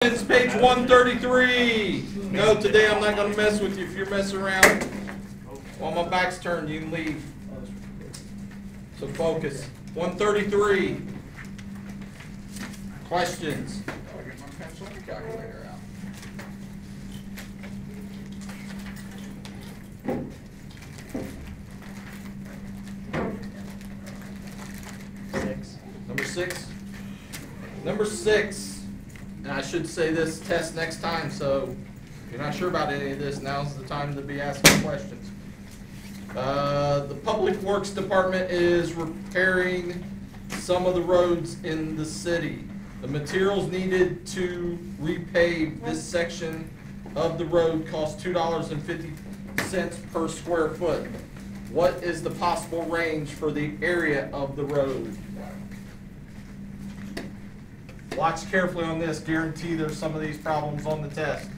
It's page 133. No, today I'm not going to mess with you. If you're messing around while my back's turned, you can leave. So focus. 133. Questions? I'll get my pencil and calculator out. Number six. Number six. And I should say this test next time, so if you're not sure about any of this, now's the time to be asking questions. The Public Works Department is repairing some of the roads in the city. The materials needed to repave this section of the road cost $2.50 per square foot. What is the possible range for the area of the road? Watch carefully on this. Guarantee there's some of these problems on the test.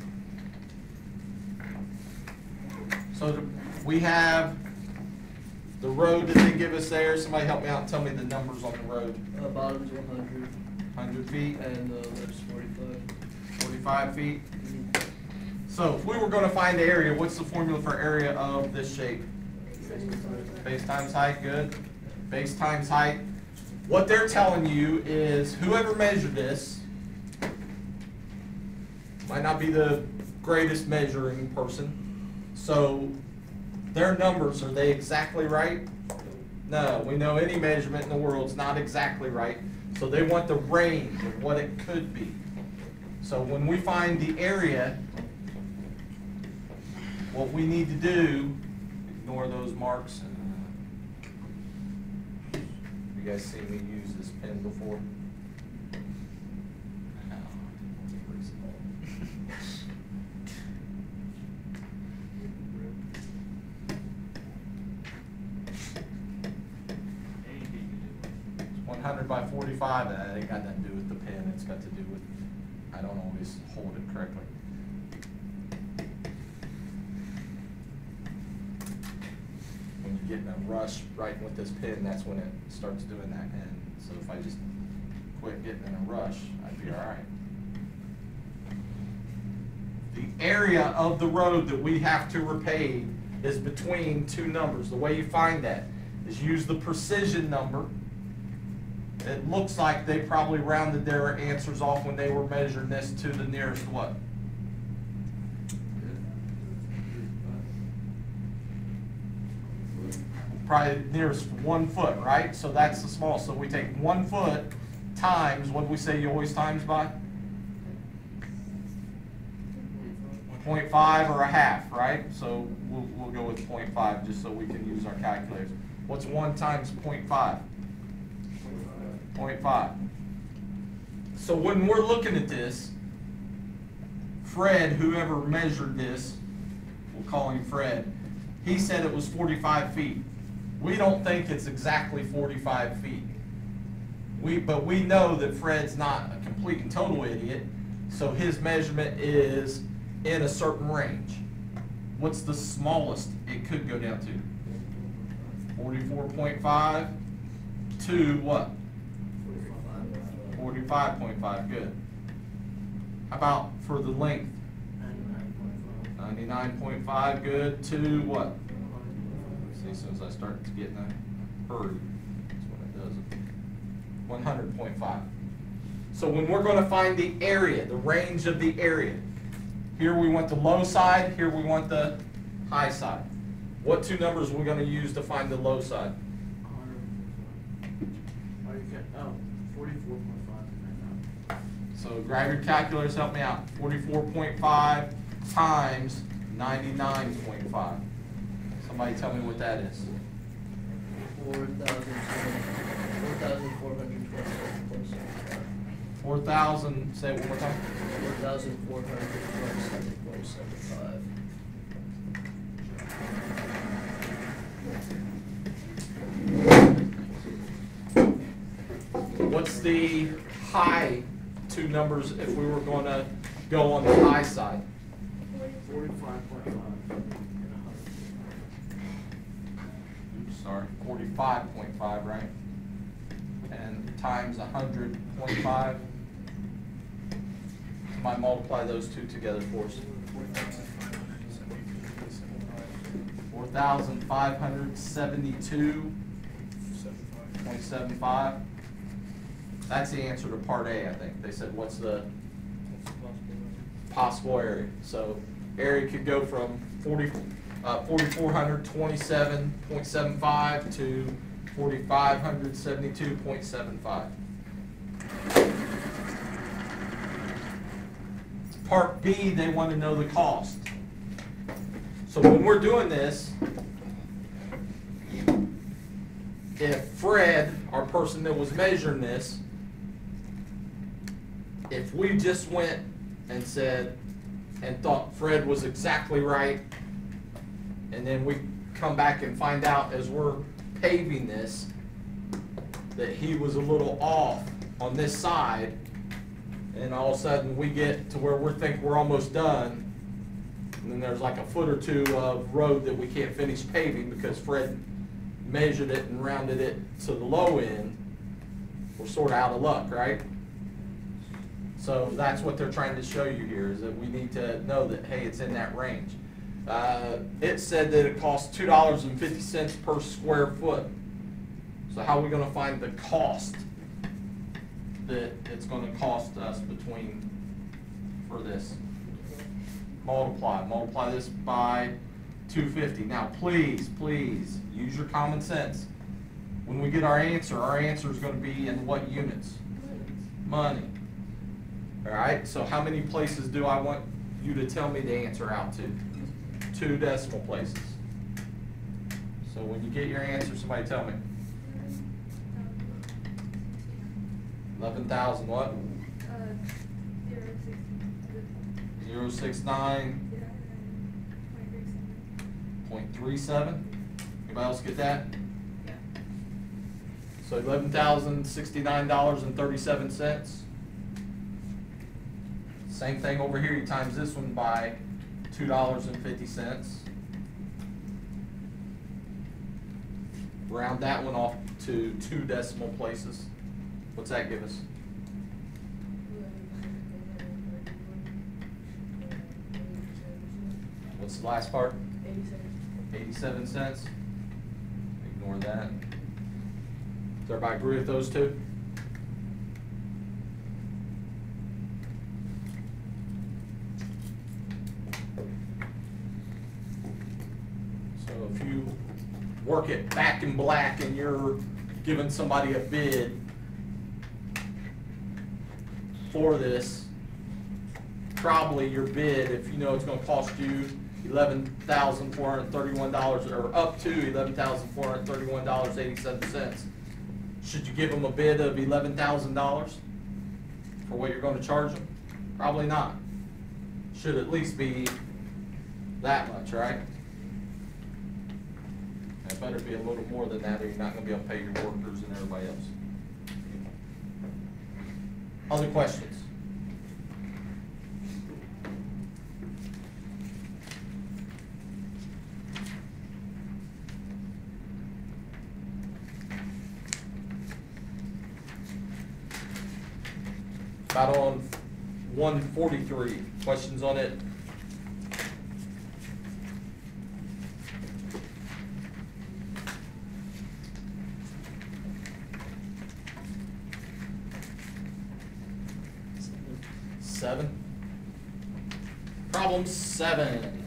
So we have the road that they give us there. Somebody help me out and tell me the numbers on the road. Bottom's 100. 100 feet. And lift's 45. 45 feet. So if we were going to find the area, what's the formula for area of this shape? Base times height, good. Base times height. What they're telling you is whoever measured this might not be the greatest measuring person. So their numbers, are they exactly right? No, we know any measurement in the world is not exactly right. So they want the range of what it could be. So when we find the area, what we need to do, ignore those marks. You guys seen me use this pen before? It's 100 by 45. That ain't got nothing to do with the pen. It's got to do with I don't always hold it correctly. When you get in a rush writing with this pen, that's when it starts doing that. And so if I just quit getting in a rush, I'd be all right. The area of the road that we have to repave is between two numbers. The way you find that is use the precision number. It looks like they probably rounded their answers off when they were measuring this to the nearest what? Probably nearest 1 foot, right? So that's the small. So we take 1 foot times, what do we say you always times by? 0.5 or a half, right? So we'll go with 0.5 just so we can use our calculators. What's 1 times 0.5? 0.5. So when we're looking at this, Fred, whoever measured this, we'll call him Fred, he said it was 45 feet. We don't think it's exactly 45 feet. But we know that Fred's not a complete and total idiot, so his measurement is in a certain range. What's the smallest it could go down to? 44.5 to what? 45.5, good. How about for the length? 99.5, good, to what? See, as soon as I start to get in a hurry, that's when it does it. 100.5. So when we're going to find the area, the range of the area, here we want the low side, here we want the high side. What two numbers are we going to use to find the low side? 44.5. So grab your calculators, help me out. 44.5 times 99.5. Somebody tell me what that is. 4,427.75. 4,000, say it one more time. 4,427.75. What's the high two numbers if we were going to go on the high side? 45.5. Oops, sorry, 45.5, right? And times 100.5. Somebody multiply those two together for us. 4,572.75. That's the answer to part A, I think. They said, what's the possible area? So area could go from 4,427.75 to 4,572.75. Part B, they want to know the cost. So when we're doing this, if Fred, our person that was measuring this, if we just went and said, and thought Fred was exactly right, and then we come back and find out as we're paving this, that he was a little off on this side, and all of a sudden we get to where we think we're almost done, and then there's like a foot or two of road that we can't finish paving because Fred measured it and rounded it to the low end, we're sort of out of luck, right? So that's what they're trying to show you here, is that we need to know that, hey, it's in that range. It said that it costs $2.50 per square foot. So how are we going to find the cost that it's going to cost us for this? Multiply this by 250. Now please use your common sense. When we get our answer is going to be in what units? Money. Alright, so how many places do I want you to tell me the answer out to? 2 decimal places. So when you get your answer, somebody tell me. 11,000 what? 069.37. Anybody else get that? Yeah. So $11,069.37. Same thing over here. You times this one by $2.50. Round that one off to 2 decimal places. What's that give us? What's the last part? 87 cents. Ignore that. Does everybody agree with those two? So if you work it back in black and you're giving somebody a bid for this, probably your bid, if you know it's going to cost you $11,431 or up to $11,431.87, should you give them a bid of $11,000 for what you're going to charge them? Probably not. Should at least be that much, right? It better be a little more than that, or you're not going to be able to pay your workers and everybody else. Other questions? About on 143, questions on it? Problem 7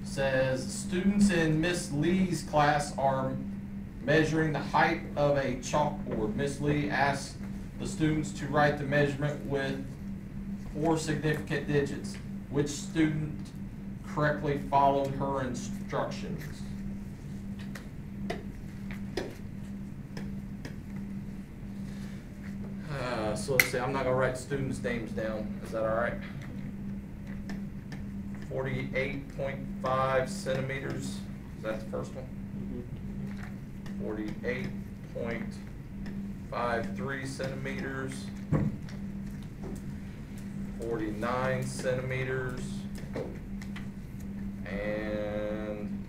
says students in Miss Lee's class are measuring the height of a chalkboard. Miss Lee asked the students to write the measurement with 4 significant digits. Which student correctly followed her instructions? So let's see, I'm not going to write students' names down. Is that all right? 48.5 centimeters. Is that the first one? 48.53 centimeters. 49 centimeters. And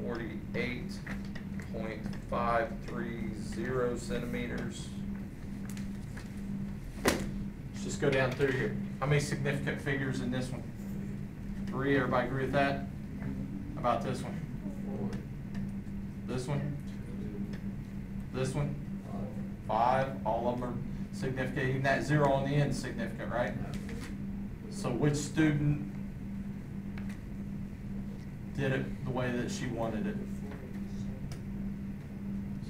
48.530 centimeters. just go down through here. How many significant figures in this one? 3, everybody agree with that? How about this one? This one? This one? 5, all of them are significant. Even that 0 on the end is significant, right? So which student did it the way that she wanted it?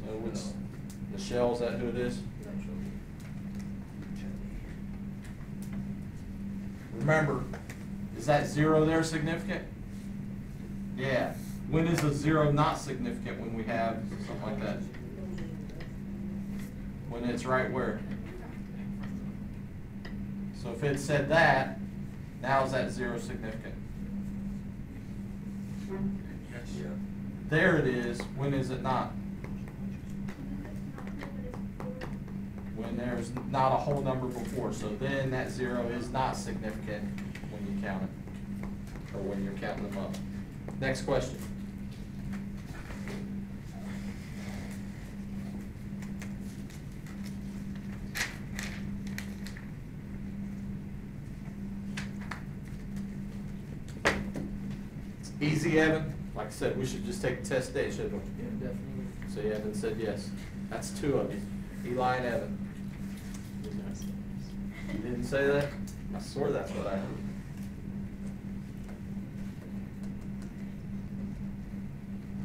So which, Michelle, is that who it is? Remember, is that 0 there significant? Yeah. When is a 0 not significant when we have something like that? When it's right where? So if it said that, now is that 0 significant? There it is. When is it not? When there's not a whole number before. So then that 0 is not significant when you count it, or when you're counting them up. Next question. Easy, Evan. Like I said, we should just take a test today, shouldn't we? Yeah, definitely. So Evan said yes. That's 2 of you. Eli and Evan. You didn't say that? I swear that's what I heard.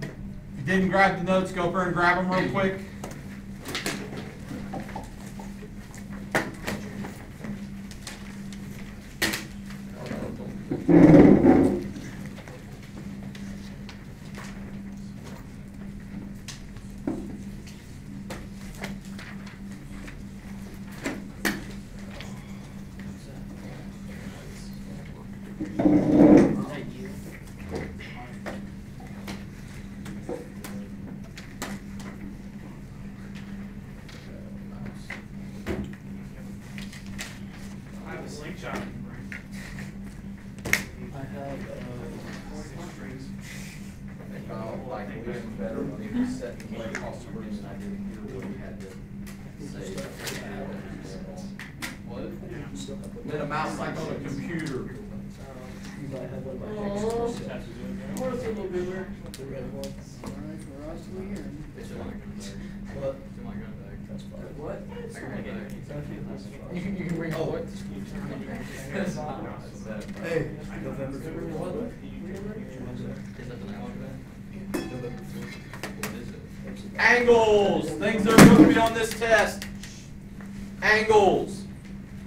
If you didn't grab the notes, go over and grab them real quick. I have a slingshot. I have, Like William better when he was setting the way across the room, and I didn't hear what he had to say. What? Then a mouse like on a computer. you might have one of my Oh. extras. Where's the little boomer? The red ones. Alright, for us, we here. What? That's fine. What? You can bring all what? Hey, November 3rd. What? Angles! Things that are going to be on this test. Angles.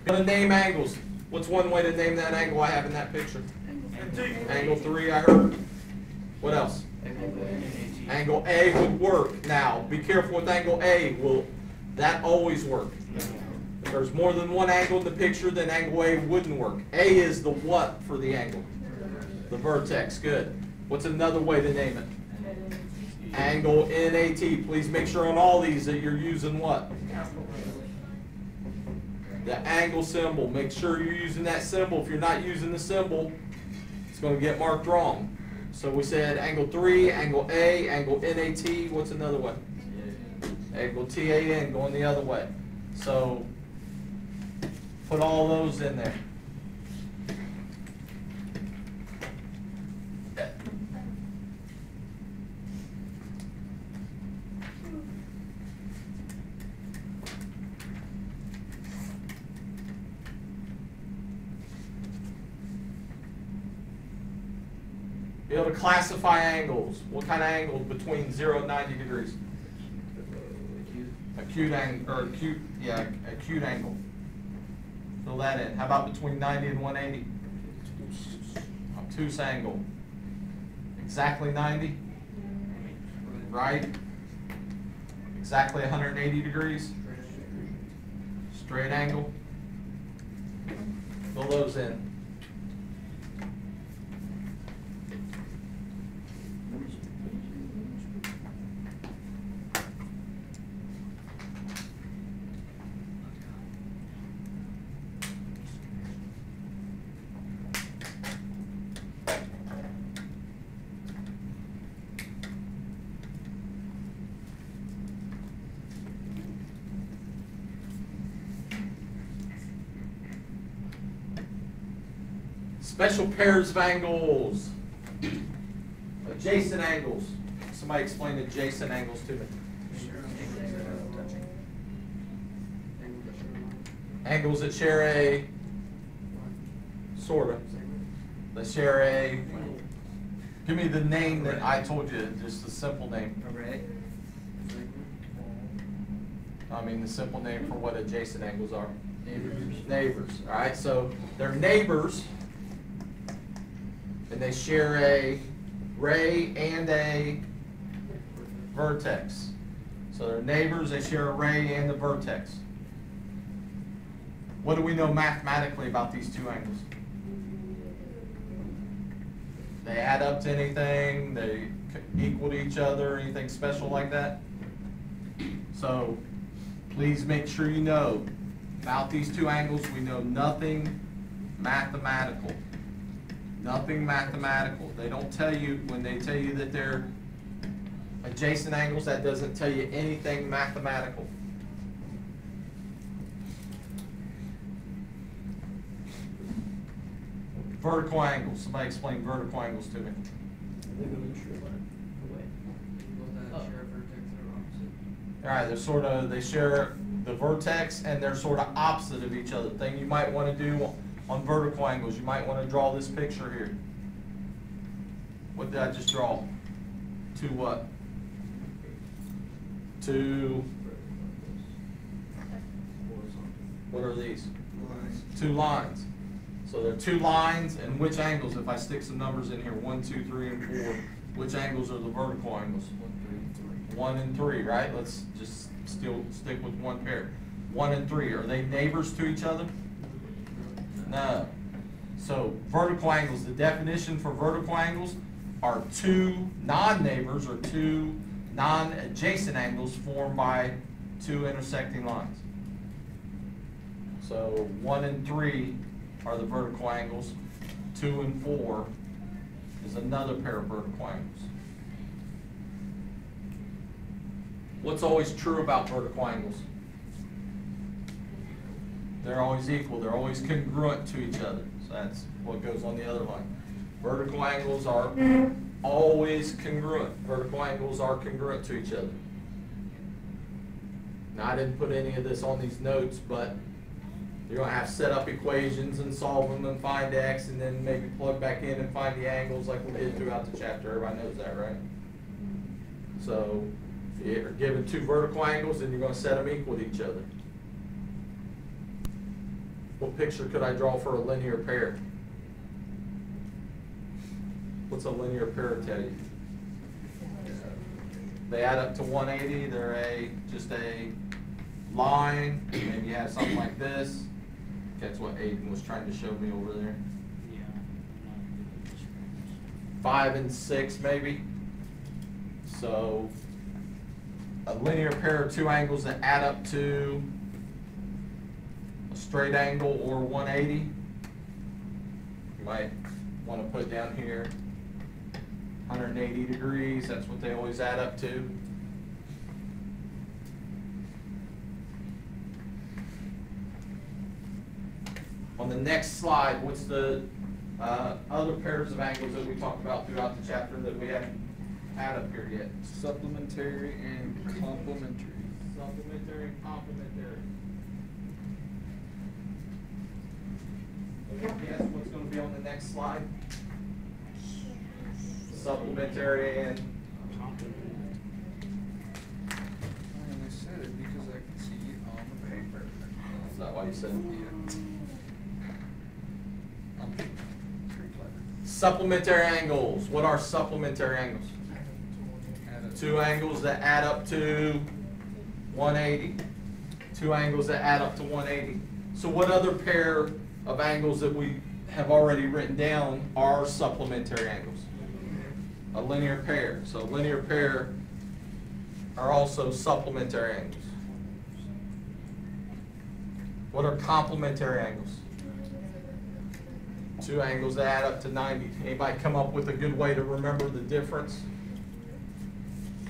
Gonna name angles. What's one way to name that angle I have in that picture? Angle 3, I heard. What else? Angle A would work. Now, be careful with angle A. Will that always work? If there's more than one angle in the picture, then angle A wouldn't work. A is the what for the angle? The vertex. Good. What's another way to name it? Angle NAT. Please make sure on all these that you're using what? The angle symbol. Make sure you're using that symbol. If you're not using the symbol, it's going to get marked wrong. So we said angle 3, angle A, angle NAT. What's another way? Angle TAN going the other way. So put all those in there. Be able to classify angles. What kind of angles between 0 and 90 degrees? Acute angle, or acute angle. Fill that in. How about between 90 and 180? Obtuse angle. Exactly 90? Right? Exactly 180 degrees? Straight angle? Fill those in. Special pairs of angles. Adjacent angles. Somebody explain adjacent angles to me. Angles that share a, sorta. They share a, give me the name that I told you, just a simple name. Array. I mean, the simple name for what adjacent angles are. Neighbors, all right, so they're neighbors, and they share a ray and a vertex. So they're neighbors, they share a ray and a vertex. What do we know mathematically about these two angles? They add up to anything, they equal to each other, anything special like that? So please make sure you know about these two angles. We know nothing mathematical. Nothing mathematical. They don't tell you, when they tell you that they're adjacent angles, that doesn't tell you anything mathematical. Vertical angles. Somebody explain vertical angles to me. They go in a straight line away. All right, they're sort of, they share the vertex and they're sort of opposite of each other. Thing you might want to do on vertical angles, you might want to draw this picture here. What did I just draw? Two what? Two, what are these? Two lines. So there are two lines, and which angles, if I stick some numbers in here, 1, 2, 3, and 4, which angles are the vertical angles? 1 and 3, right? Let's just still stick with one pair. 1 and 3, are they neighbors to each other? No. So vertical angles, the definition for vertical angles are two non-neighbors or two non-adjacent angles formed by two intersecting lines. So 1 and 3 are the vertical angles. 2 and 4 is another pair of vertical angles. What's always true about vertical angles? They're always equal. They're always congruent to each other. So that's what goes on the other line. Vertical angles are always congruent. Vertical angles are congruent to each other. Now, I didn't put any of this on these notes, but you're going to have to set up equations and solve them and find x, and then maybe plug back in and find the angles like we did throughout the chapter. Everybody knows that, right? So if you're given two vertical angles, then you're going to set them equal to each other. What picture could I draw for a linear pair? What's a linear pair tell you? They add up to 180. They're just a line. Maybe you have something like this. That's what Aiden was trying to show me over there. 5 and 6 maybe. So a linear pair of two angles that add up to a straight angle or 180. You might want to put down here 180 degrees. That's what they always add up to. On the next slide, what's the other pairs of angles that we talked about throughout the chapter that we haven't had up here yet? Supplementary and complementary. Supplementary and complementary. Guess what's going to be on the next slide? Supplementary and I only said it because I can see it on the paper. is that why you said it? I'm pretty clever. Supplementary angles. What are supplementary angles? Two angles that add up to 180. Two angles that add up to 180. So what other pair of angles that we have already written down are supplementary angles? A linear pair. So a linear pair are also supplementary angles. What are complementary angles? Two angles that add up to 90. Anybody come up with a good way to remember the difference?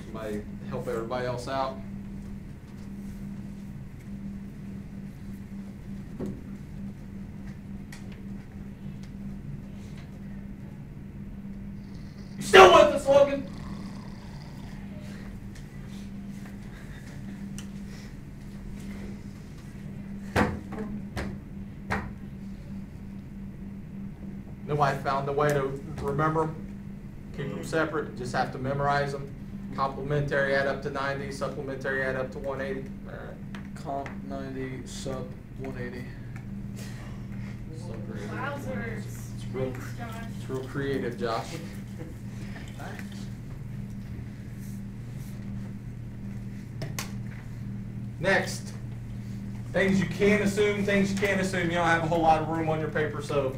Somebody help everybody else out. Nobody found a way to remember them? Keep them separate, just have to memorize them. Complementary add up to 90, supplementary add up to 180. All right. Comp 90, sub 180. Wowzers. It's real, Thanks, Josh. it's real creative, Josh. Next, things you can assume, things you can't assume. You don't have a whole lot of room on your paper, so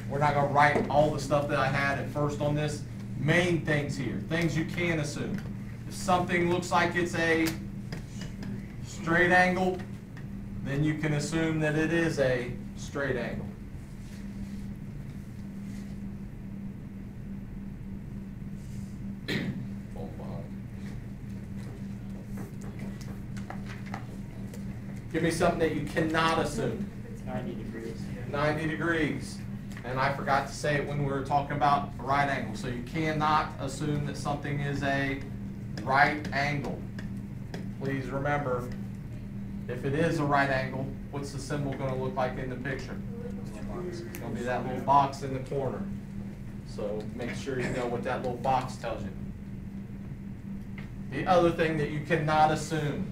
we're not going to write all the stuff that I had at first on this. Main things here, things you can assume. If something looks like it's a straight angle, then you can assume that it is a straight angle. Give me something that you cannot assume. 90 degrees. 90 degrees. And I forgot to say it when we were talking about a right angle. So you cannot assume that something is a right angle. Please remember, if it is a right angle, what's the symbol going to look like in the picture? It's going to be that little box in the corner. So make sure you know what that little box tells you. The other thing that you cannot assume,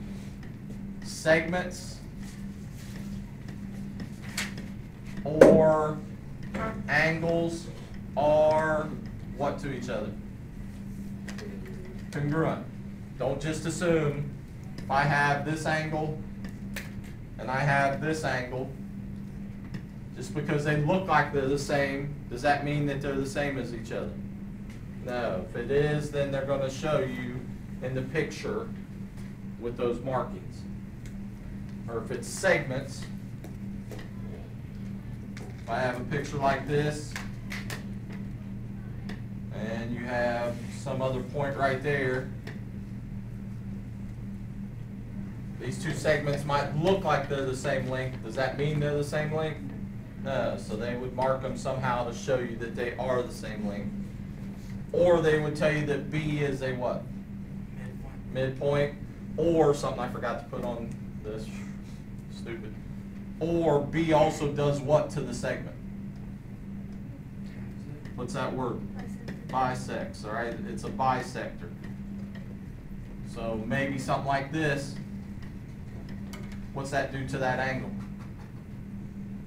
segments or angles are what to each other? Congruent. Don't just assume if I have this angle and I have this angle, just because they look like they're the same, does that mean that they're the same as each other? No. If it is, then they're going to show you in the picture with those markings. Or if it's segments, if I have a picture like this, and you have some other point right there, these two segments might look like they're the same length. Does that mean they're the same length? No, so they would mark them somehow to show you that they are the same length. Or they would tell you that B is a what? Midpoint. Or something I forgot to put on this, stupid. Or B also does what to the segment? What's that word? Bisects, all right? It's a bisector. So maybe something like this. What's that do to that angle?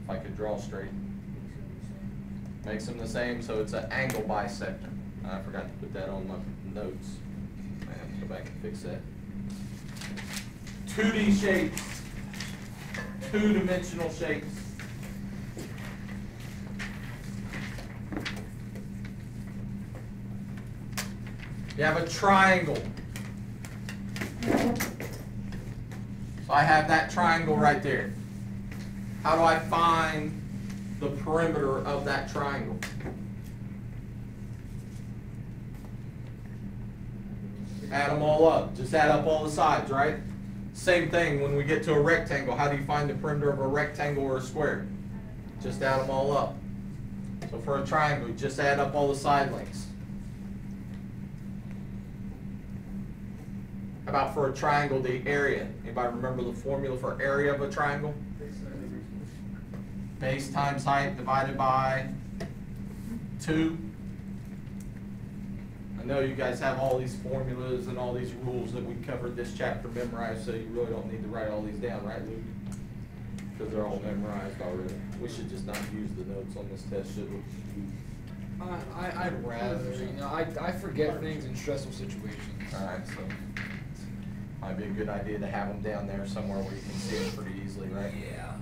If I could draw straight. Makes them the same, so it's an angle bisector. I forgot to put that on my notes. I have to go back and fix that. 2D shapes. Two-dimensional shapes. You have a triangle. So I have that triangle right there. How do I find the perimeter of that triangle? Add them all up. Just add up all the sides, right? Same thing when we get to a rectangle. How do you find the perimeter of a rectangle or a square? Just add them all up. So for a triangle, just add up all the side lengths. How about for a triangle, the area? Anybody remember the formula for area of a triangle? Base times height divided by 2. I know you guys have all these formulas and all these rules that we covered this chapter memorized, so you really don't need to write all these down, right, Luke? Because they're all memorized already. We should just not use the notes on this test, should we? I'd rather, I forget things in stressful situations. All right, so might be a good idea to have them down there somewhere where you can see them pretty easily, right? Yeah.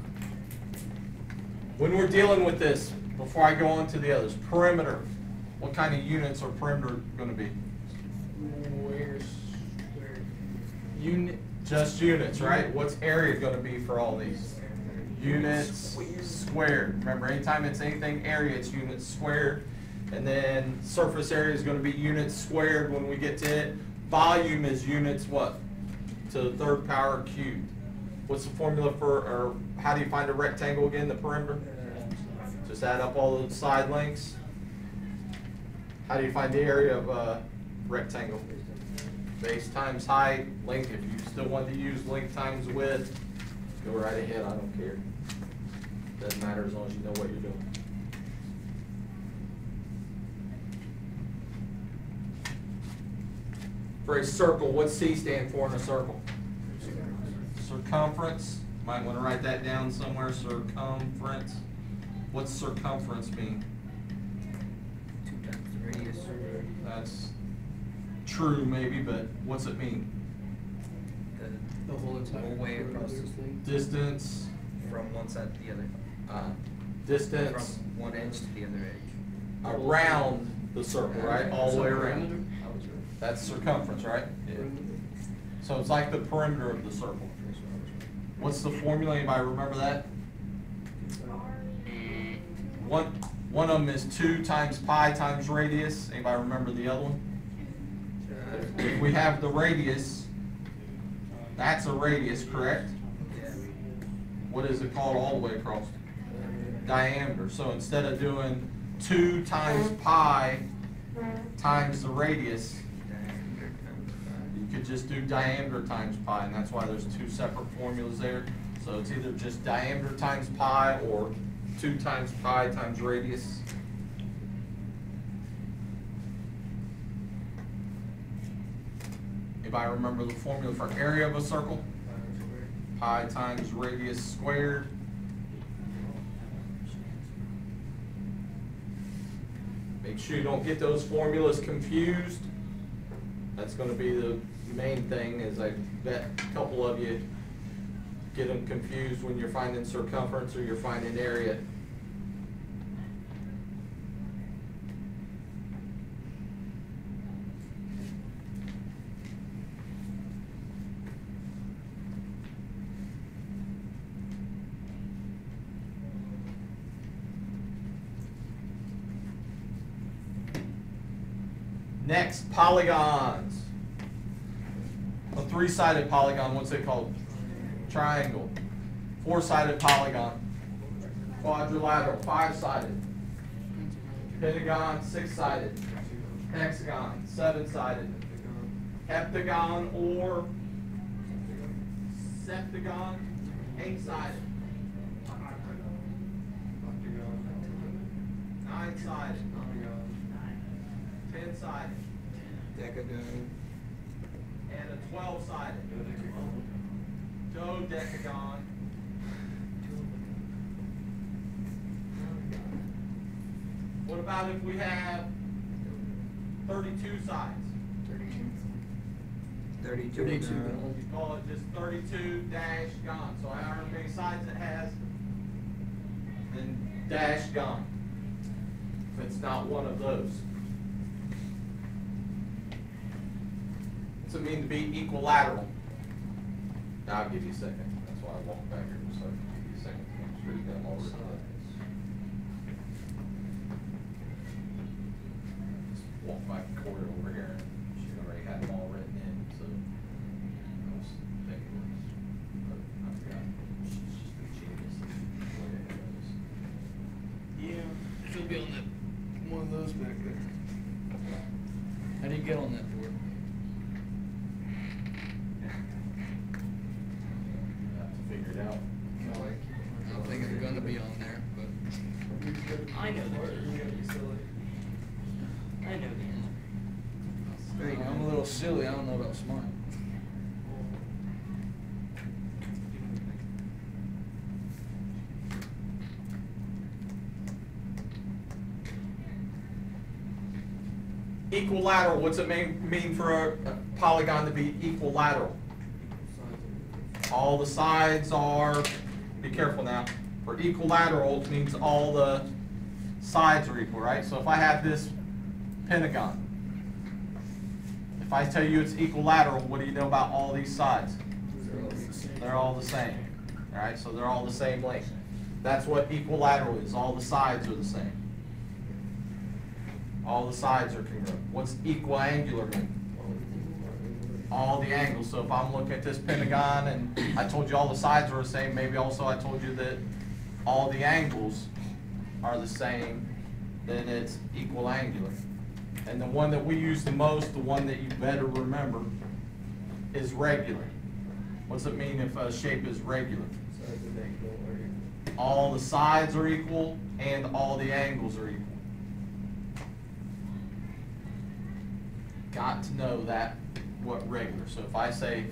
When we're dealing with this, before I go on to the others, perimeter. What kind of units are perimeter going to be? Where's Unit. Just units, right? What's area going to be for all these? Units squared. Remember, anytime it's anything area, it's units squared. And then surface area is going to be units squared when we get to it. Volume is units what? To the third power cubed. What's the formula for, or how do you find a rectangle again, the perimeter? Just add up all the side lengths. How do you find the area of a rectangle? Base times height, length. If you still want to use length times width, go right ahead, I don't care. Doesn't matter as long as you know what you're doing. For a circle, what's C stand for in a circle? Circumference. Might want to write that down somewhere. Circumference. What's circumference mean? 2 times the radius. That's true, maybe, but what's it mean? The whole entire way across this thing. Distance. From one side to the other. Distance From one edge to the other edge. around the circle, right? All the way around. I was right. That's circumference, right? Yeah. So it's like the perimeter of the circle. What's the formula? Anybody remember that? One of them is 2 times pi times radius. Anybody remember the other one? If we have the radius, that's a radius, correct? Yeah. What is it called all the way across? Diameter. So instead of doing 2 times pi times the radius, you could just do diameter times pi, and that's why there's 2 separate formulas there. So it's either just diameter times pi or 2 times pi times radius. Anybody remember the formula for area of a circle? Pi times radius squared. Make sure you don't get those formulas confused. That's going to be the main thing, is I bet a couple of you get them confused when you're finding circumference or you're finding area. Next, polygons. A 3-sided polygon, what's it called? Triangle. 4-sided polygon. Quadrilateral, 5-sided. Pentagon, 6-sided. Hexagon, 7-sided. Heptagon or septagon, 8-sided. 9-sided. 10-sided. Decagon. And a 12-sided. Dodecagon. What about if we have 32 sides? 32. You call it just 32 dash gone. So however many sides it has, then dash gone. If it's not one of those. What's it mean to be equilateral? Now I'll give you a second. That's why I walked back here. So I'll give you a second to make sure you got them all written down. Just walk by Corey over here. She already had them all written in, so I was thinking it was, but I forgot. She's just a genius. Yeah, she'll be on that one of those back there. How do you get on that board? Figure it out. I don't think it's gonna be on there, but I know the answer. I know the answer. I'm a little silly. I don't know about smart. Equilateral, what's it mean for a polygon to be equilateral? All the sides are, be careful now, for equilateral it means all the sides are equal, right? So if I have this pentagon, if I tell you it's equilateral, what do you know about all these sides? They're all the same, all right? So they're all the same length. That's what equilateral is, all the sides are the same. All the sides are congruent. What's equiangular mean? All the angles. So if I'm looking at this pentagon and I told you all the sides are the same, maybe also I told you that all the angles are the same, then it's equiangular. And the one that we use the most, the one that you better remember, is regular. What's it mean if a shape is regular? All the sides are equal and all the angles are equal. Got to know that what regular. So if I say,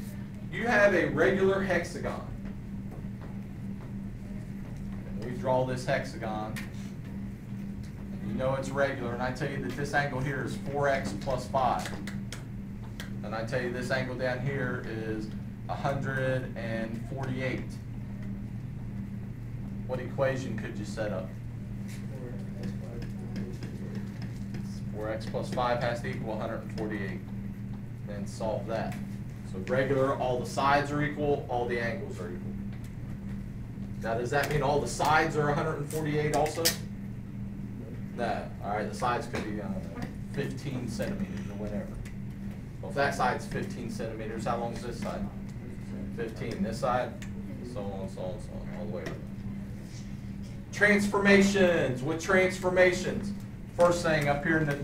you have a regular hexagon, and we draw this hexagon, and you know it's regular, and I tell you that this angle here is 4x plus 5. And I tell you this angle down here is 148. What equation could you set up? 4x plus 5 has to equal 148. Then solve that. So regular, all the sides are equal, all the angles are equal. Now does that mean all the sides are 148 also? No. Alright, the sides could be 15 centimeters or whatever. Well, if that side's 15 centimeters, how long is this side? 15. This side? So on, so on, so on, all the way around. Transformations. With transformations, first thing up here in the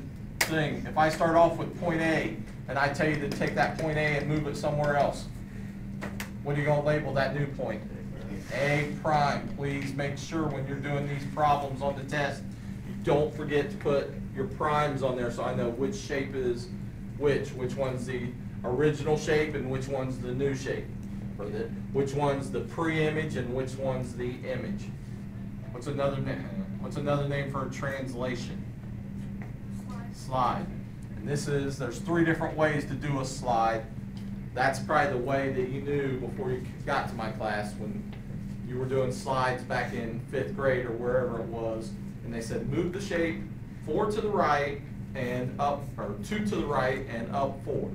thing, if I start off with point A, and I tell you to take that point A and move it somewhere else, what are you going to label that new point? A prime. Please make sure when you're doing these problems on the test, you don't forget to put your primes on there so I know which shape is which one's the original shape and which one's the new shape, or which one's the pre-image and which one's the image. What's another name for a translation? Slide. And there's 3 different ways to do a slide. That's probably the way that you knew before you got to my class when you were doing slides back in 5th grade or wherever it was, and they said move the shape 4 to the right and up, or 2 to the right and up 4.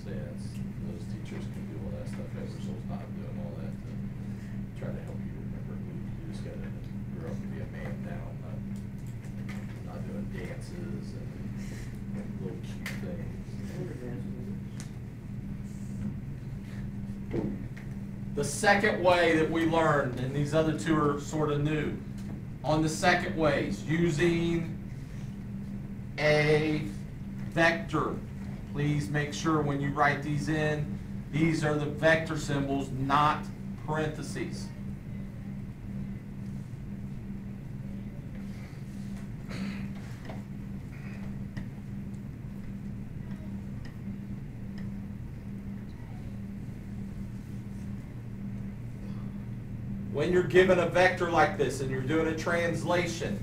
So yeah, those teachers can do all that stuff. Eversole's not doing all that to try to help you remember. You just gotta grow up to be a man now, not doing dances and little cute things. The second way that we learned, and these other 2 are sort of new, on the second ways, using a vector. Please make sure when you write these in, these are the vector symbols, not parentheses. When you're given a vector like this and you're doing a translation,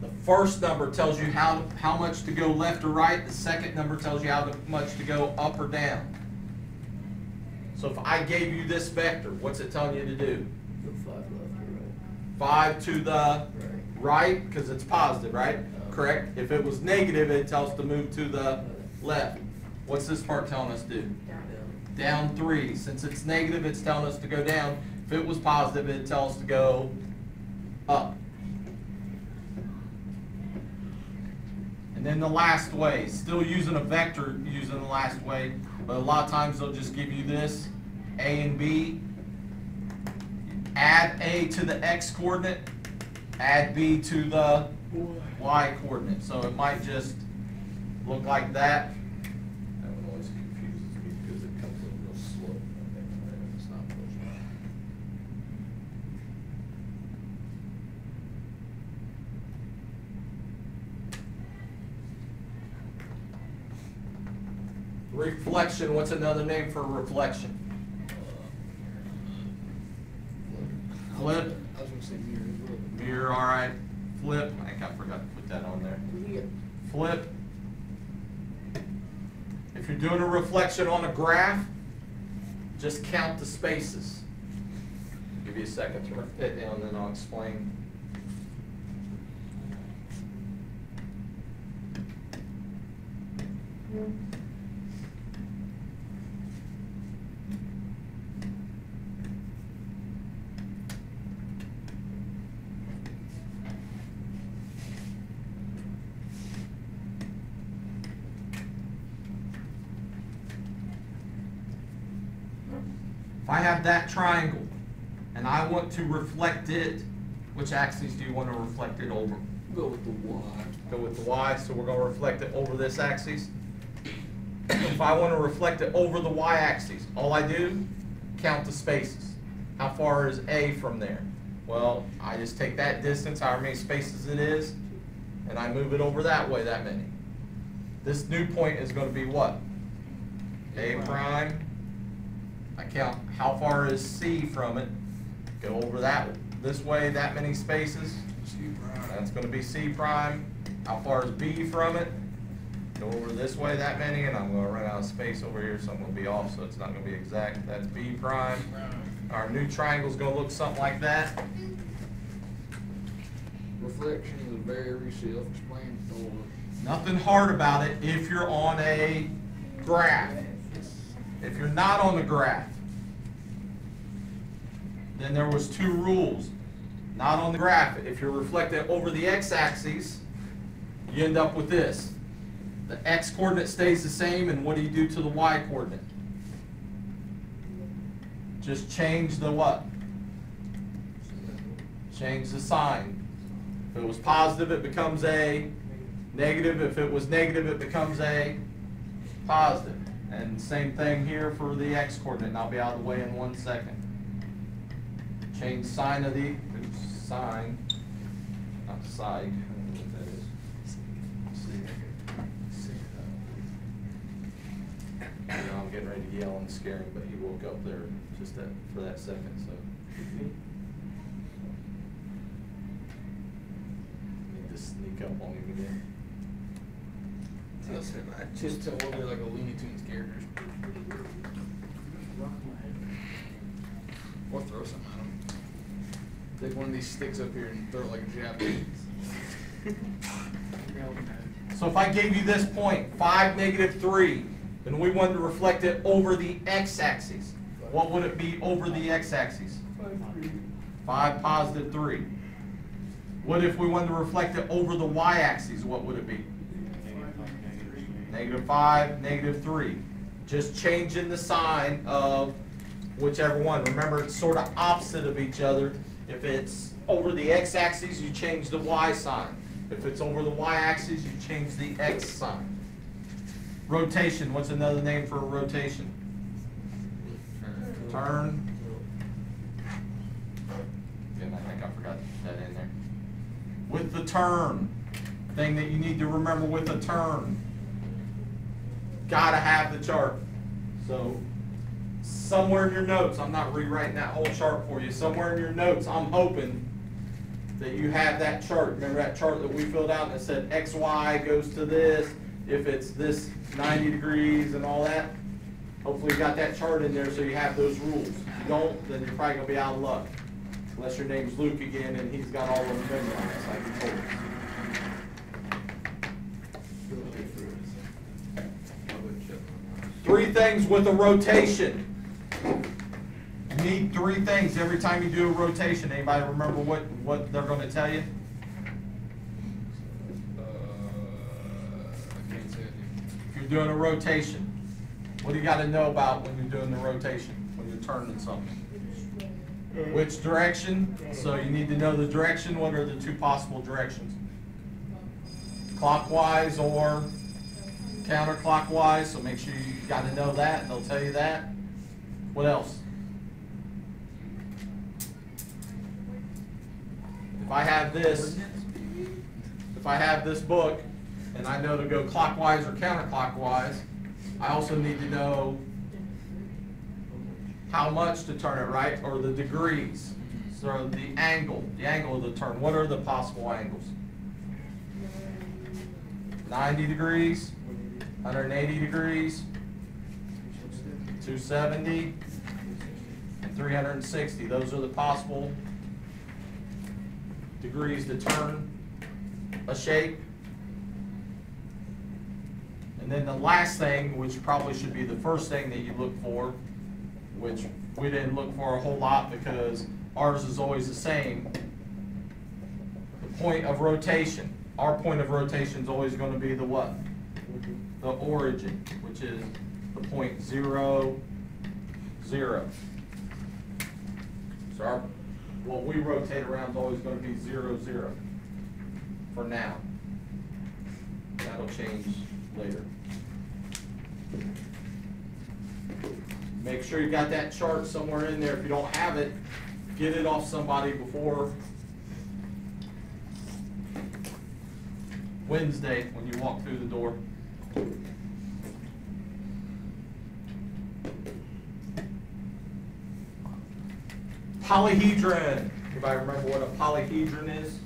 the first number tells you how much to go left or right. The second number tells you how much to go up or down. So if I gave you this vector, what's it telling you to do? 5 left or right. 5 to the right, because it's positive, right? Correct? If it was negative, it tells us to move to the left. What's this part telling us to do? Down 3. Since it's negative, it's telling us to go down. If it was positive, it'd tell us to go up. And then the last way, still using a vector using the last way, but a lot of times they'll just give you this, A and B. Add A to the X coordinate, add B to the Y coordinate. So it might just look like that. That one always confuses me because it comes in real slow. It's not pushing. Reflection, what's another name for reflection? Flip. I was gonna say mirror as well. Mirror, all right. Flip, I think I forgot to put that on there. Flip. If you're doing a reflection on a graph, just count the spaces. I'll give you a second to write that down, then I'll explain. If I have that triangle and I want to reflect it, which axis do you want to reflect it over? Go with the Y. Go with the Y, so we're going to reflect it over this axis. If I want to reflect it over the Y axis, all I do, count the spaces. How far is A from there? Well, I just take that distance, however many spaces it is, and I move it over that way, that many. This new point is gonna be what? A prime. I count how far is C from it. Go over that, this way, that many spaces. That's gonna be C prime. How far is B from it? Go over this way that many, and I'm gonna run out of space over here, so I'm gonna be off, so it's not gonna be exact. That's B prime. Our new triangle's gonna look something like that. Reflection is very self-explanatory. Nothing hard about it if you're on a graph. If you're not on the graph, then there was two rules. Not on the graph. If you're reflected over the x-axis, you end up with this. The x-coordinate stays the same, and what do you do to the y-coordinate? Just change the what? Change the sign. If it was positive, it becomes a negative. If it was negative, it becomes a positive. And same thing here for the x-coordinate, and I'll be out of the way in 1 second. Change sign of the, sign, not side, I don't know what that is. You know, I'm getting ready to yell and scare him, but he woke up there just for that second, so. Need to sneak up on him again. Just tell we'll be like a Looney Tunes characters. Or throw something at them. Take one of these sticks up here and throw it like a javelin. So if I gave you this point, 5, -3, and we wanted to reflect it over the x-axis, what would it be over the x-axis? 5 +3. What if we wanted to reflect it over the y-axis? What would it be? -5, -3. Just changing the sign of whichever one. Remember, it's sort of opposite of each other. If it's over the x-axis, you change the y sign. If it's over the y-axis, you change the x sign. Rotation, what's another name for a rotation? Turn. Again, I think I forgot that in there. With the turn, thing that you need to remember with a turn, gotta have the chart. So somewhere in your notes, I'm not rewriting that whole chart for you, somewhere in your notes, I'm hoping that you have that chart. Remember that chart that we filled out that said XY goes to this, if it's this 90 degrees and all that? Hopefully you got that chart in there so you have those rules. If you don't, then you're probably gonna be out of luck. Unless your name's Luke again and he's got all of them memorized like he told us. 3 things with a rotation. You need 3 things every time you do a rotation. Anybody remember what they're going to tell you? I can't say it. If you're doing a rotation, what do you got to know about when you're doing the rotation, when you're turning something? Which direction? So you need to know the direction. What are the 2 possible directions? Clockwise or counterclockwise, so make sure you got to know that. They'll tell you that. What else? If I have this book and I know to go clockwise or counterclockwise, I also need to know how much to turn it, right? Or the degrees. So the angle of the turn. What are the possible angles? 90 degrees, 180 degrees, 270, and 360. Those are the possible degrees to turn a shape. And then the last thing, which probably should be the first thing that you look for, which we didn't look for a whole lot because ours is always the same, the point of rotation. Our point of rotation is always going to be the what? The origin, which is the point 0, 0. So what we rotate around is always going to be 0, 0 for now. That'll change later. Make sure you got that chart somewhere in there. If you don't have it, get it off somebody before Wednesday when you walk through the door. Polyhedron. Anybody remember what a polyhedron is?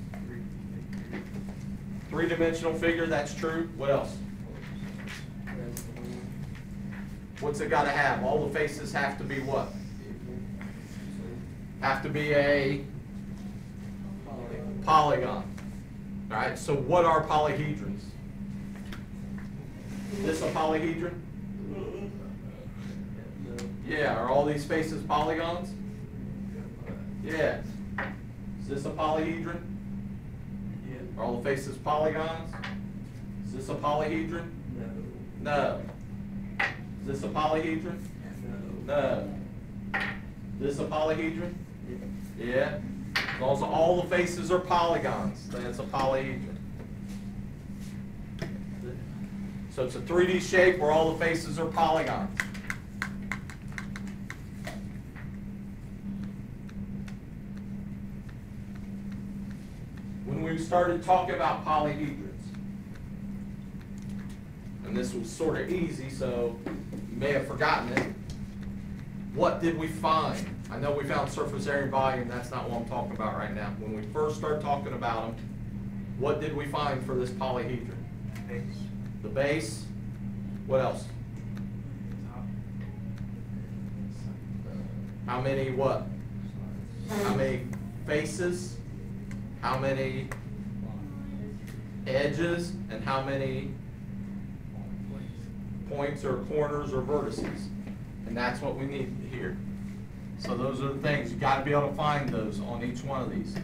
Three-dimensional figure, that's true. What else? What's it gotta have? All the faces have to be what? Have to be a polygon. All right, so what are polyhedrons? Is this a polyhedron? Yeah, are all these faces polygons? Yeah. Is this a polyhedron? Are all the faces polygons? Is this a polyhedron? No. Is this a polyhedron? No. Is this a polyhedron? Yeah. As long as all the faces are polygons, then it's a polyhedron. So it's a 3D shape where all the faces are polygons. When we started talking about polyhedrons, and this was sort of easy, so you may have forgotten it, what did we find? I know we found surface area and volume, that's not what I'm talking about right now. When we first started talking about them, what did we find for this polyhedron? Base. The base. What else? How many what? How many faces? How many edges? And how many points or corners or vertices? And that's what we need here. So those are the things. You got to be able to find those on each one of these.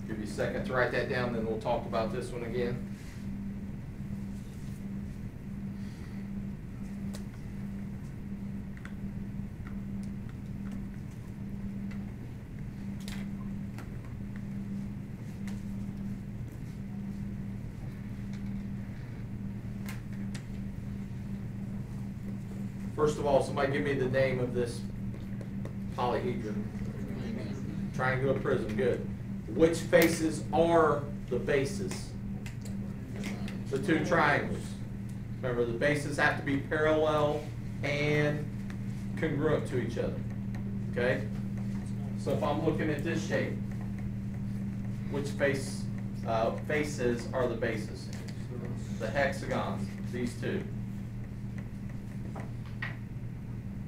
Give you a second to write that down, then we'll talk about this one again. First of all, somebody give me the name of this polyhedron. Triangular prism, good. Which faces are the bases? The two triangles. Remember, the bases have to be parallel and congruent to each other. Okay? So if I'm looking at this shape, which faces are the bases? The hexagons, these two.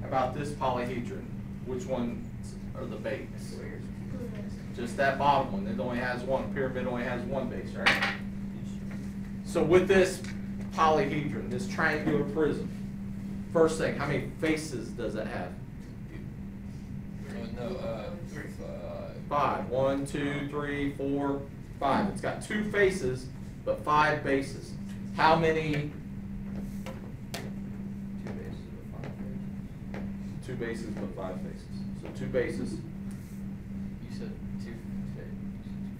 About this polyhedron, which ones are the base? Just that bottom one. It only has one. Pyramid only has one base, right? So with this polyhedron, this triangular prism, first thing, how many faces does it have? Five. 1, 2, 3, 4, 5. It's got 2 faces, but 5 bases. How many? 2 bases, but 5 faces. So 2 bases. You said two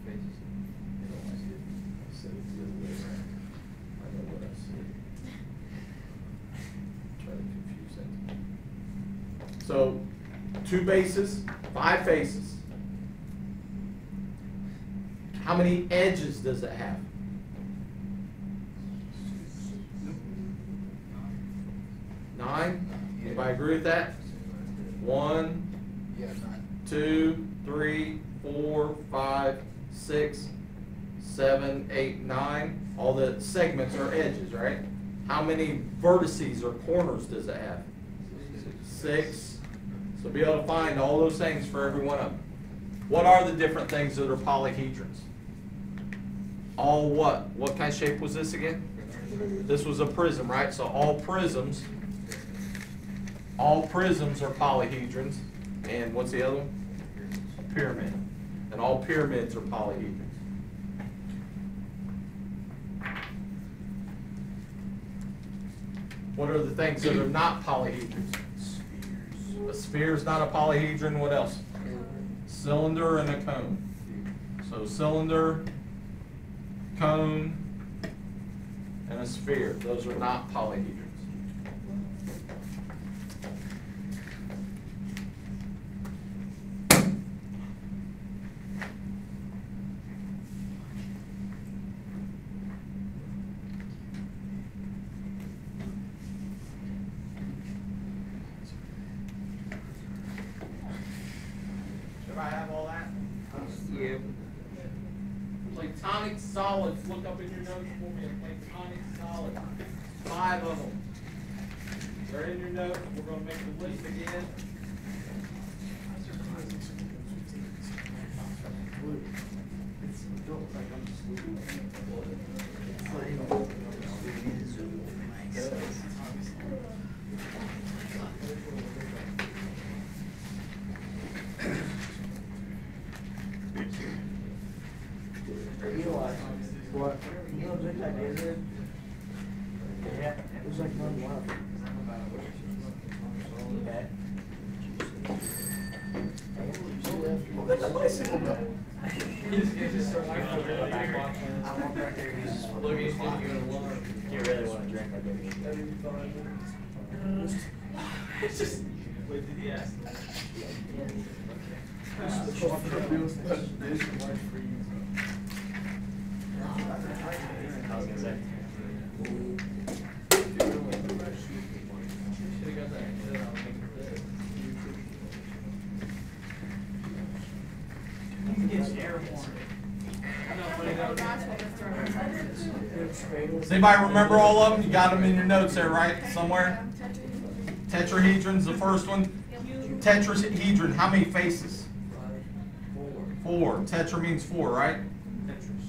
faces. I said it the other way around. I know what I said. Try to confuse things. So 2 bases, 5 faces. How many edges does it have? 9? Anybody agree with that? 1, Yeah, 9. 2, 3, 4, 5, 6, 7, 8, 9. All the segments are edges, right? How many vertices or corners does it have? 6. So be able to find all those things for every one of them. What are the different things that are polyhedrons? All what? What kind of shape was this again? This was a prism, right? So all prisms are polyhedrons. And what's the other one? A pyramid. And all pyramids are polyhedrons. What are the things that are not polyhedrons? A sphere is not a polyhedron. What else? Cylinder and a cone. So cylinder, cone, and a sphere. Those are not polyhedrons. Everybody have all that? Yeah. Platonic solids, look up in your notes for me, platonic solids. 5 of them. They're in your notes, we're gonna make the list again. You know what? You know what I did there? Yeah, it was like one love. Okay. Look at the bicycle go. I walked back there, he's just looking at you and alarm. You really want to drink, I do. It's just, wait, did he ask? I was gonna say. Should've got that. Does anybody remember all of them? You got them in your notes there, right? Somewhere? Tetrahedron's the first one. Tetrahedron, how many faces? 4. Tetra means 4, right?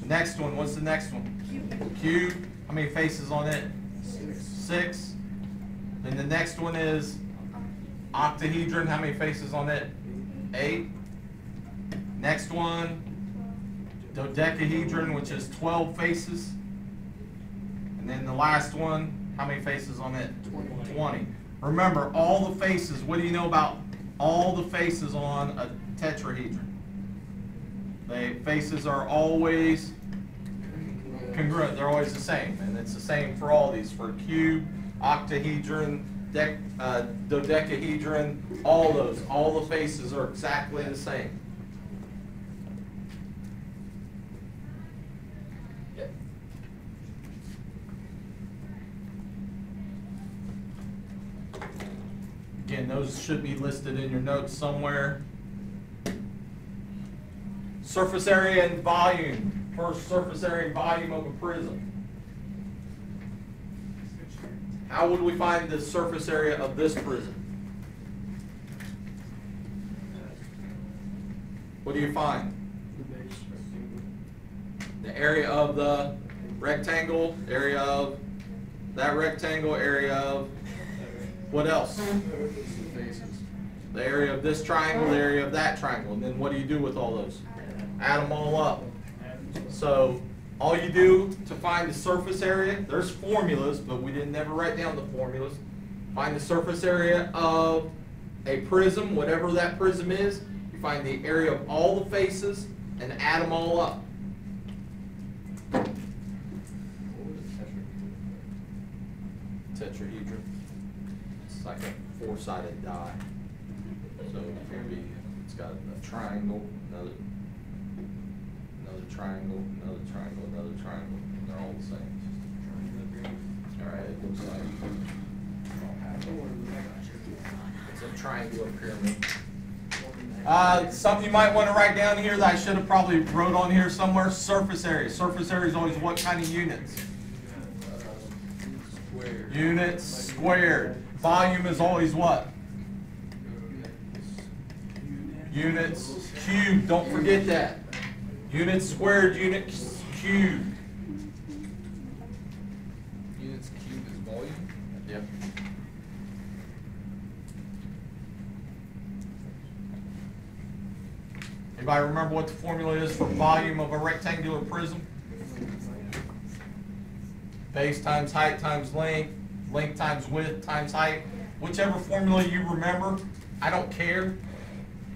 The next one, what's the next one? Cube. How many faces on it? 6. Then the next one is octahedron. How many faces on it? 8. Next one, dodecahedron, which is 12 faces. And then the last one, how many faces on it? 20. Remember, all the faces, what do you know about all the faces on a tetrahedron? The faces are always congruent, they're always the same. And it's the same for all these, for cube, octahedron, dodecahedron, all those. All the faces are exactly the same. Again, those should be listed in your notes somewhere. Surface area and volume. First, surface area and volume of a prism. How would we find the surface area of this prism? What do you find? The area of the rectangle, area of that rectangle, area of what else? The area of this triangle, the area of that triangle. And then what do you do with all those? Add them all up. So all you do to find the surface area, there's formulas, but we didn't never write down the formulas. Find the surface area of a prism, whatever that prism is. You find the area of all the faces and add them all up. Tetrahedron. It's like a 4-sided die. So maybe it's got a triangle, another triangle, another triangle, another triangle. They're all the same. All right, it looks like it's a triangular pyramid. Something you might want to write down here that I should have probably wrote on here somewhere. Surface area. Surface area is always what kind of units? Squared. Units squared. Volume is always what? Units cubed. Don't forget that. Units squared, units cubed. Units cubed is volume. Yep. Anybody remember what the formula is for volume of a rectangular prism? Base times height times length, length times width times height. Whichever formula you remember, I don't care.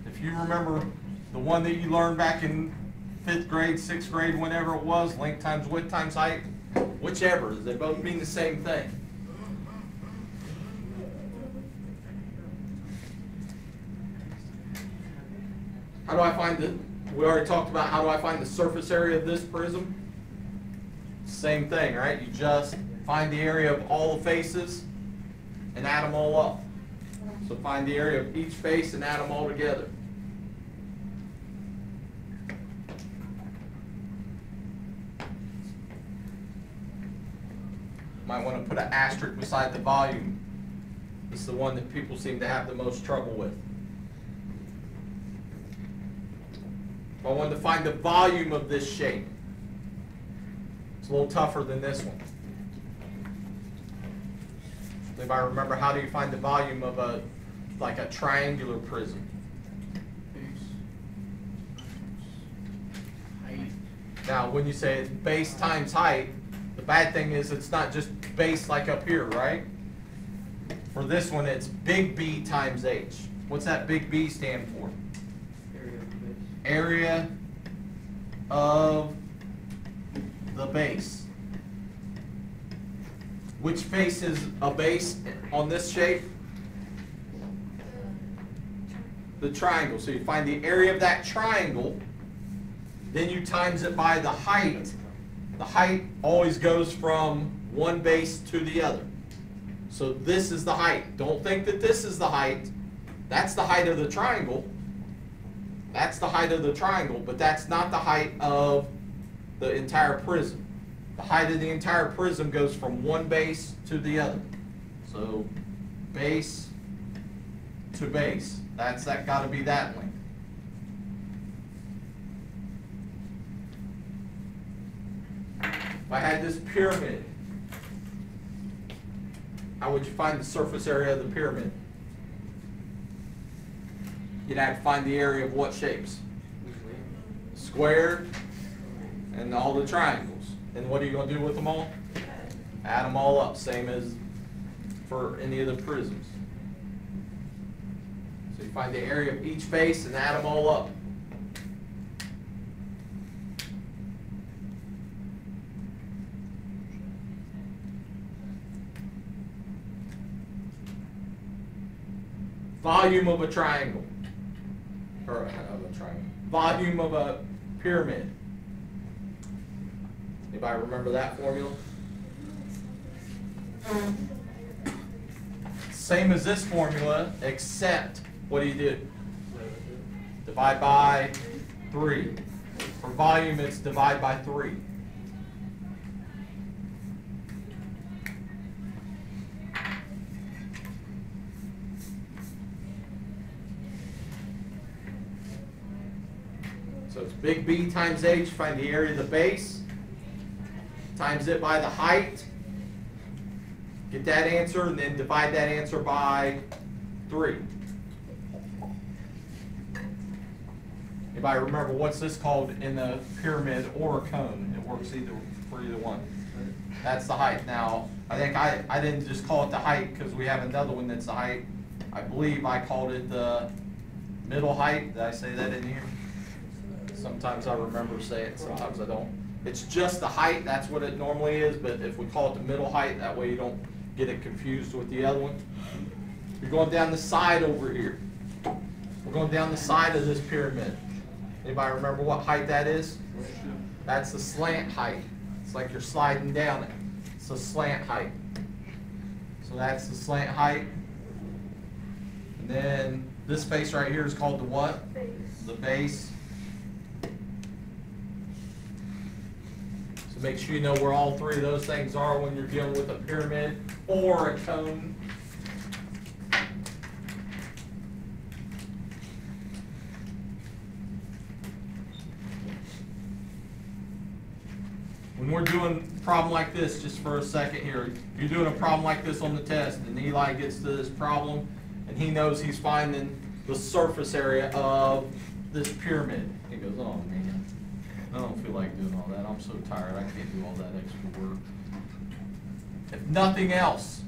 If you remember the one that you learned back in 5th grade, 6th grade, whenever it was, length times width times height, whichever, they both mean the same thing. How do I find the, we already talked about how do I find the surface area of this prism? Same thing, right? You just find the area of all the faces and add them all up. So find the area of each face and add them all together. Might want to put an asterisk beside the volume. This is the one that people seem to have the most trouble with. If I wanted to find the volume of this shape, it's a little tougher than this one. Anybody remember, how do you find the volume of a triangular prism? Height. Now, when you say it's base times height, the bad thing is it's not just base like up here, right? For this one, it's big B times H. What's that big B stand for? Area of the base. Which face is a base on this shape? The triangle. So you find the area of that triangle, then you times it by the height. The height always goes from one base to the other. So this is the height. Don't think that this is the height. That's the height of the triangle. That's the height of the triangle, but that's not the height of the entire prism. The height of the entire prism goes from one base to the other. So base to base. That got to be that length. If I had this pyramid, how would you find the surface area of the pyramid? You'd have to find the area of what shapes? Square and all the triangles. And what are you going to do with them all? Add them all up, same as for any of the prisms. So you find the area of each face and add them all up. Volume of a triangle. Or of a triangle. Volume of a pyramid. Anybody remember that formula? Same as this formula, except what do you do? Divide by 3. For volume, it's divide by 3. So it's big B times H, find the area of the base, times it by the height, get that answer, and then divide that answer by 3. Anybody remember what's this called in the pyramid or a cone? It works either for either one. That's the height. Now, I think I didn't just call it the height because we have another one that's the height. I believe I called it the middle height. Did I say that in here? Sometimes I remember saying it, sometimes I don't. It's just the height, that's what it normally is, but if we call it the middle height, that way you don't get it confused with the other one. You're going down the side over here. We're going down the side of this pyramid. Anybody remember what height that is? That's the slant height. It's like you're sliding down it. It's a slant height. So that's the slant height. And then this face right here is called the what? Base. The base. So make sure you know where all 3 of those things are when you're dealing with a pyramid or a cone. When we're doing a problem like this, just for a second here, you're doing a problem like this on the test, and Eli gets to this problem, and he knows he's finding the surface area of this pyramid. He goes, oh man, I don't feel like doing all that. I'm so tired, I can't do all that extra work. If nothing else,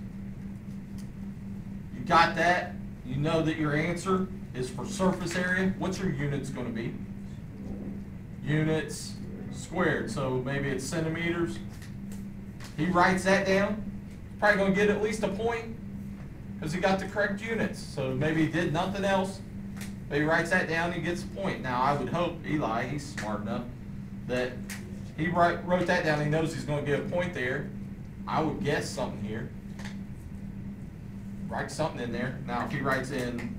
you got that, you know that your answer is for surface area. What's your units going to be? Units squared, so maybe it's centimeters. He writes that down, he's probably going to get at least a point because he got the correct units. So maybe he did nothing else, but he writes that down, he gets a point. Now I would hope Eli, he's smart enough, that he wrote that down, he knows he's going to get a point there. I would guess something here. Write something in there. Now if he writes in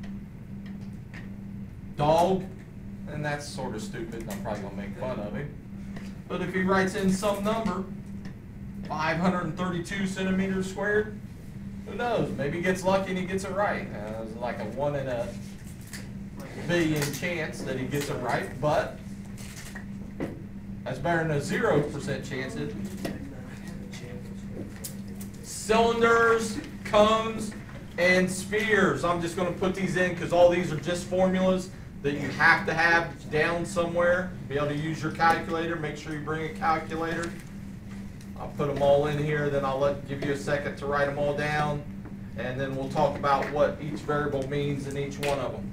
dog, then that's sort of stupid, and I'm probably going to make fun of him. But if he writes in some number, 532 centimeters squared. Who knows? Maybe he gets lucky and he gets it right. It's like a 1 in a billion chance that he gets it right, but that's better than a 0% chance. Cylinders, cones, and spheres. I'm just going to put these in because all these are just formulas that you have to have down somewhere. Be able to use your calculator. Make sure you bring a calculator. I'll put them all in here, then I'll give you a second to write them all down, and then we'll talk about what each variable means in each one of them.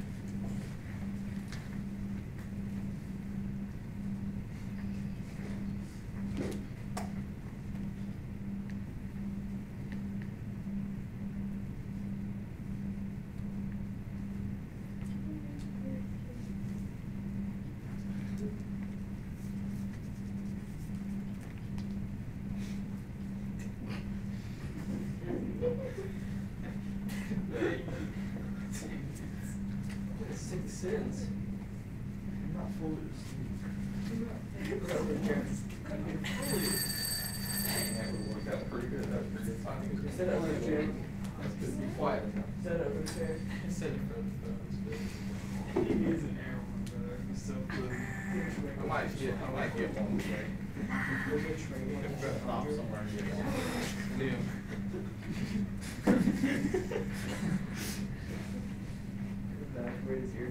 Cents. I'm not fully That would work out pretty good. That was pretty good timing. Set up over there. That's good to be quiet enough. Set over there. Set it for the He is an air one, brother. He's so good. I might get one today. If I stop somewhere and get one. Where is your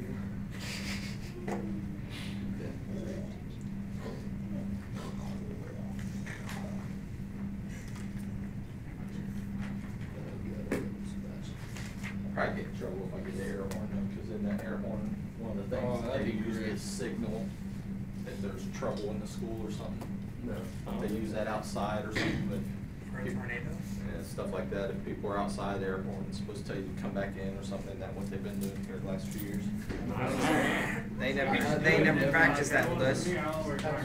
Probably get in trouble if I get the air horn though, because in that air horn, one of the things that that'd they be use great. is signal if there's trouble in the school or something. No. They use that outside or something, but For a tornado? yeah, stuff like that. If people are outside, the air horn's supposed to tell you to come back in or something. Isn't that what they've been doing here the last few years? They never practiced that with us. Me, I don't work hard.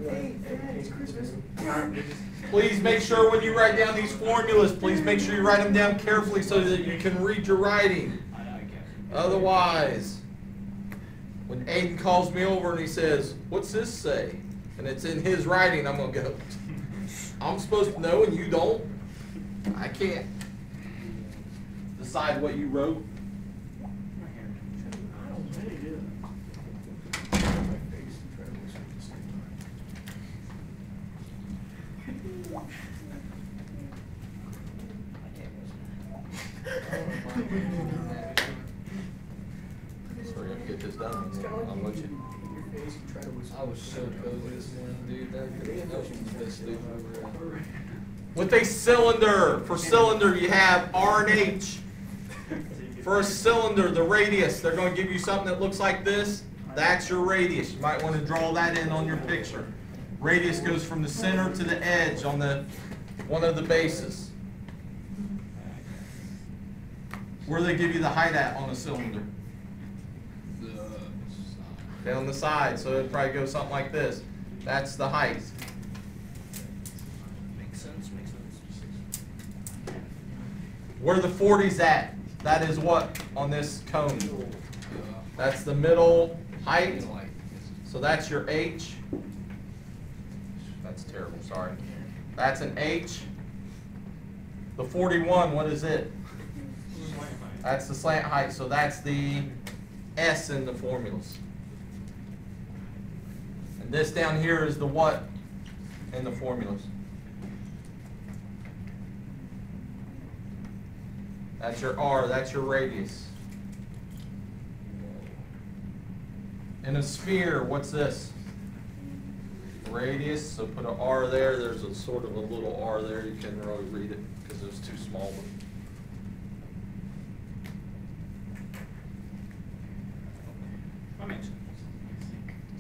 Hey, Dad, it's Christmas. Please make sure when you write down these formulas, please make sure you write them down carefully so that you can read your writing. Otherwise, when Aiden calls me over and he says, "What's this say?" and it's in his writing, I'm going to go, "I'm supposed to know and you don't? I can't decide what you wrote." I don't think it is. Sorry, I have to get this done. I'll let you. I was so cozy this morning, dude. That was the best sleep I've ever had. With a cylinder, for cylinder you have R and H. For a cylinder, the radius, they're going to give you something that looks like this. That's your radius. You might want to draw that in on your picture. Radius goes from the center to the edge on the one of the bases. Where do they give you the height at on a cylinder? Down the side, so it'd probably go something like this. That's the height. Makes sense, makes sense. Where the 40's at, that is what on this cone? That's the middle height. So that's your H. That's terrible, sorry. That's an H. The 41, what is it? That's the slant height, so that's the S in the formulas. And this down here is the what in the formulas? That's your R, that's your radius. In a sphere, what's this? Radius, so put an R there. There's a sort of a little R there. You can't really read it because it was too small. That makes sense.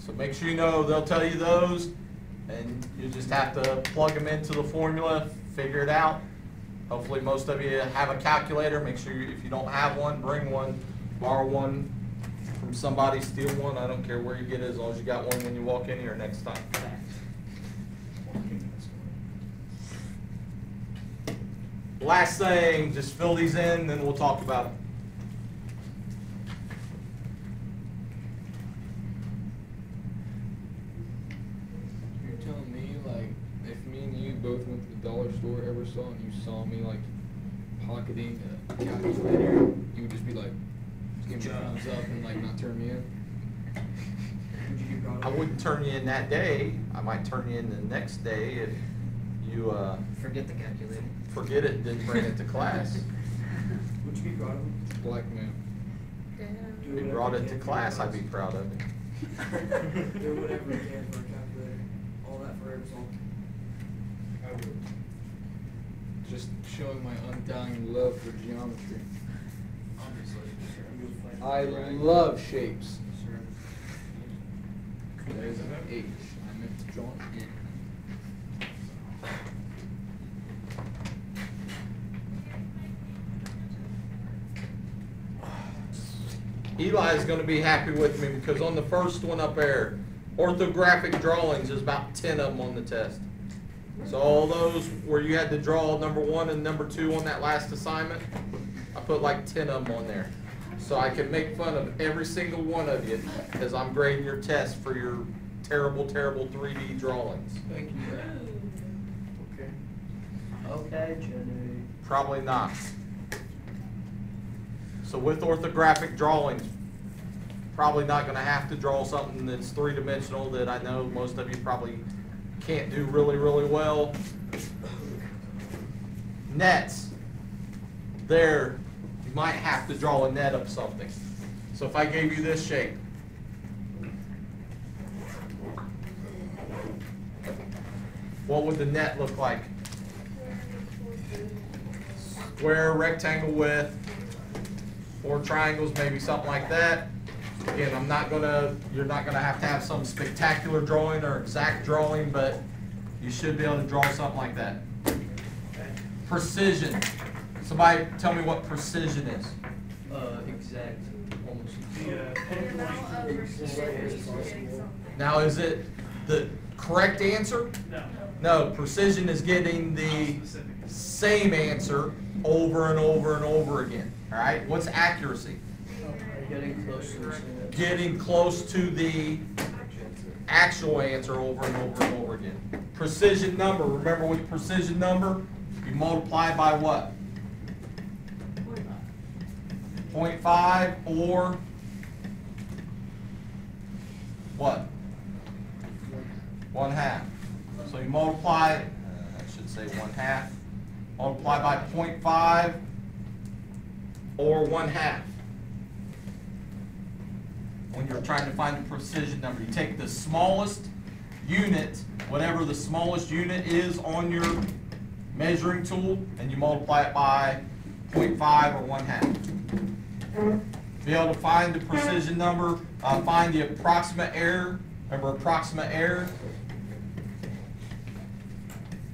So make sure you know they'll tell you those, and you just have to plug them into the formula, figure it out. Hopefully most of you have a calculator. Make sure if you don't have one, bring one, borrow one from somebody, steal one. I don't care where you get it as long as you got one when you walk in here next time. Last thing, just fill these in, then we'll talk about it. You're telling me, like, store ever saw and you saw me like pocketing a calculator, you would just be like, give me a thumbs up and like not turn me in? Would you get brought I up? wouldn't turn you in that day. I might turn you in the next day if you Forget the calculator. forget it and didn't bring it to class. Would you be proud of him? Black man. If you brought it to class, I'd be proud of it. Do whatever you can for a calculator. All that for a result. I would. Just showing my undying love for geometry. Obviously. I love shapes. There's an H. I meant to join in. Eli is going to be happy with me because on the first one up there, orthographic drawings, there's about 10 of them on the test. So all those where you had to draw number 1 and number 2 on that last assignment, I put like 10 of them on there. So I can make fun of every single one of you as I'm grading your test for your terrible, terrible 3D drawings. Thank you, Brad. Okay, Jenny. Probably not. So with orthographic drawings, probably not going to have to draw something that's three-dimensional that I know most of you probably can't do really, really well. Nets. There, you might have to draw a net of something. So if I gave you this shape, what would the net look like? Square, rectangle width, 4 triangles, maybe something like that. Again, you're not gonna have to have some spectacular drawing or exact drawing, but you should be able to draw something like that. Precision. Somebody tell me what precision is. Exact. Almost. The amount of precision you're getting something. Now, is it the correct answer? No. No, precision is getting the Specific. same answer over and over and over again. All right, what's accuracy? Getting close to the same. Getting close to the actual answer over and over and over again. Precision number, remember with precision number, you multiply by what? 0.5 or what? 1/2. So you multiply, I should say 1/2, multiply by 0.5 or 1/2. When you're trying to find a precision number, you take the smallest unit, whatever the smallest unit is on your measuring tool, and you multiply it by 0.5 or 1/2. Be able to find the precision number, find the approximate error. Remember approximate error?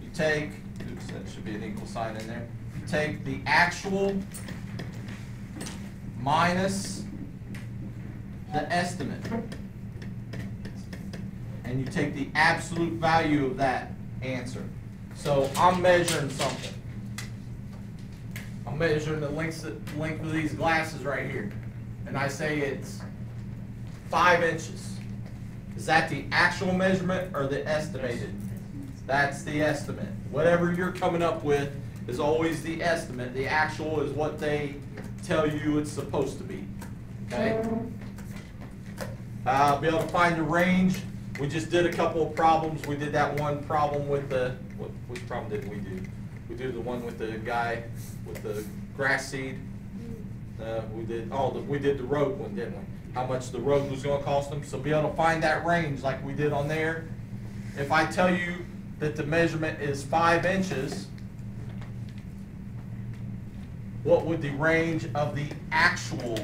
You take, oops, that should be an equal sign in there. You take the actual minus the estimate. And you take the absolute value of that answer. So I'm measuring something. I'm measuring the length of these glasses right here. And I say it's 5 inches. Is that the actual measurement or the estimated? That's the estimate. Whatever you're coming up with is always the estimate. The actual is what they tell you it's supposed to be. Okay? Be able to find the range. We just did a couple of problems. We did that one problem with the, which problem did we do? We did the one with the guy with the grass seed. We did the road one, didn't we? How much the road was going to cost them. So be able to find that range like we did on there. If I tell you that the measurement is 5 inches, what would the range of the actual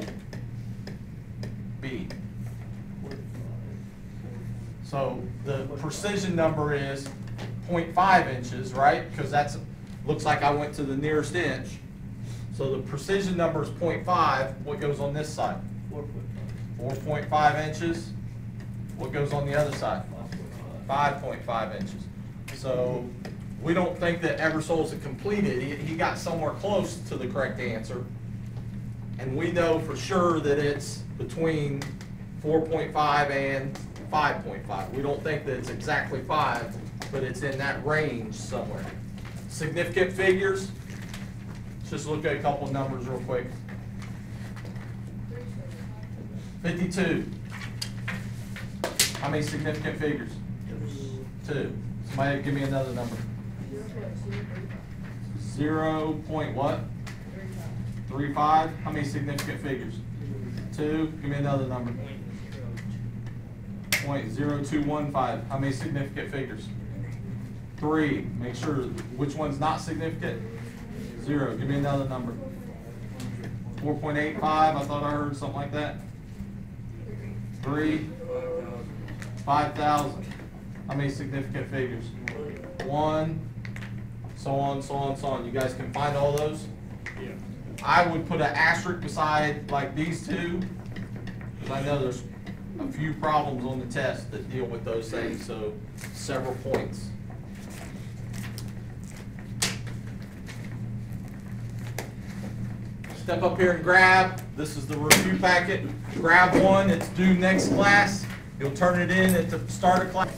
be? So the precision number is 0.5 inches, right? Because that's looks like I went to the nearest inch. So the precision number is 0.5. What goes on this side? 4.5 inches. What goes on the other side? 5.5 inches. So we don't think that Eversole's a complete idiot. He got somewhere close to the correct answer. And we know for sure that it's between 4.5 and 5.5. We don't think that it's exactly 5, but it's in that range somewhere. significant figures. Let's just look at a couple of numbers real quick. 52. How many significant figures? 2. Somebody give me another number. 0 point what? 35. How many significant figures? 2. Give me another number. 0.0215. How many significant figures? 3. Make sure which one's not significant. 0. Give me another number. 4.85. I thought I heard something like that. 3. 5,000. How many significant figures? 1. So on, so on, so on. You guys can find all those? Yeah. I would put an asterisk beside like these two, because I know there's a few problems on the test that deal with those things, so several points. Step up here and grab. This is the review packet. Grab one. It's due next class. You'll turn it in at the start of class.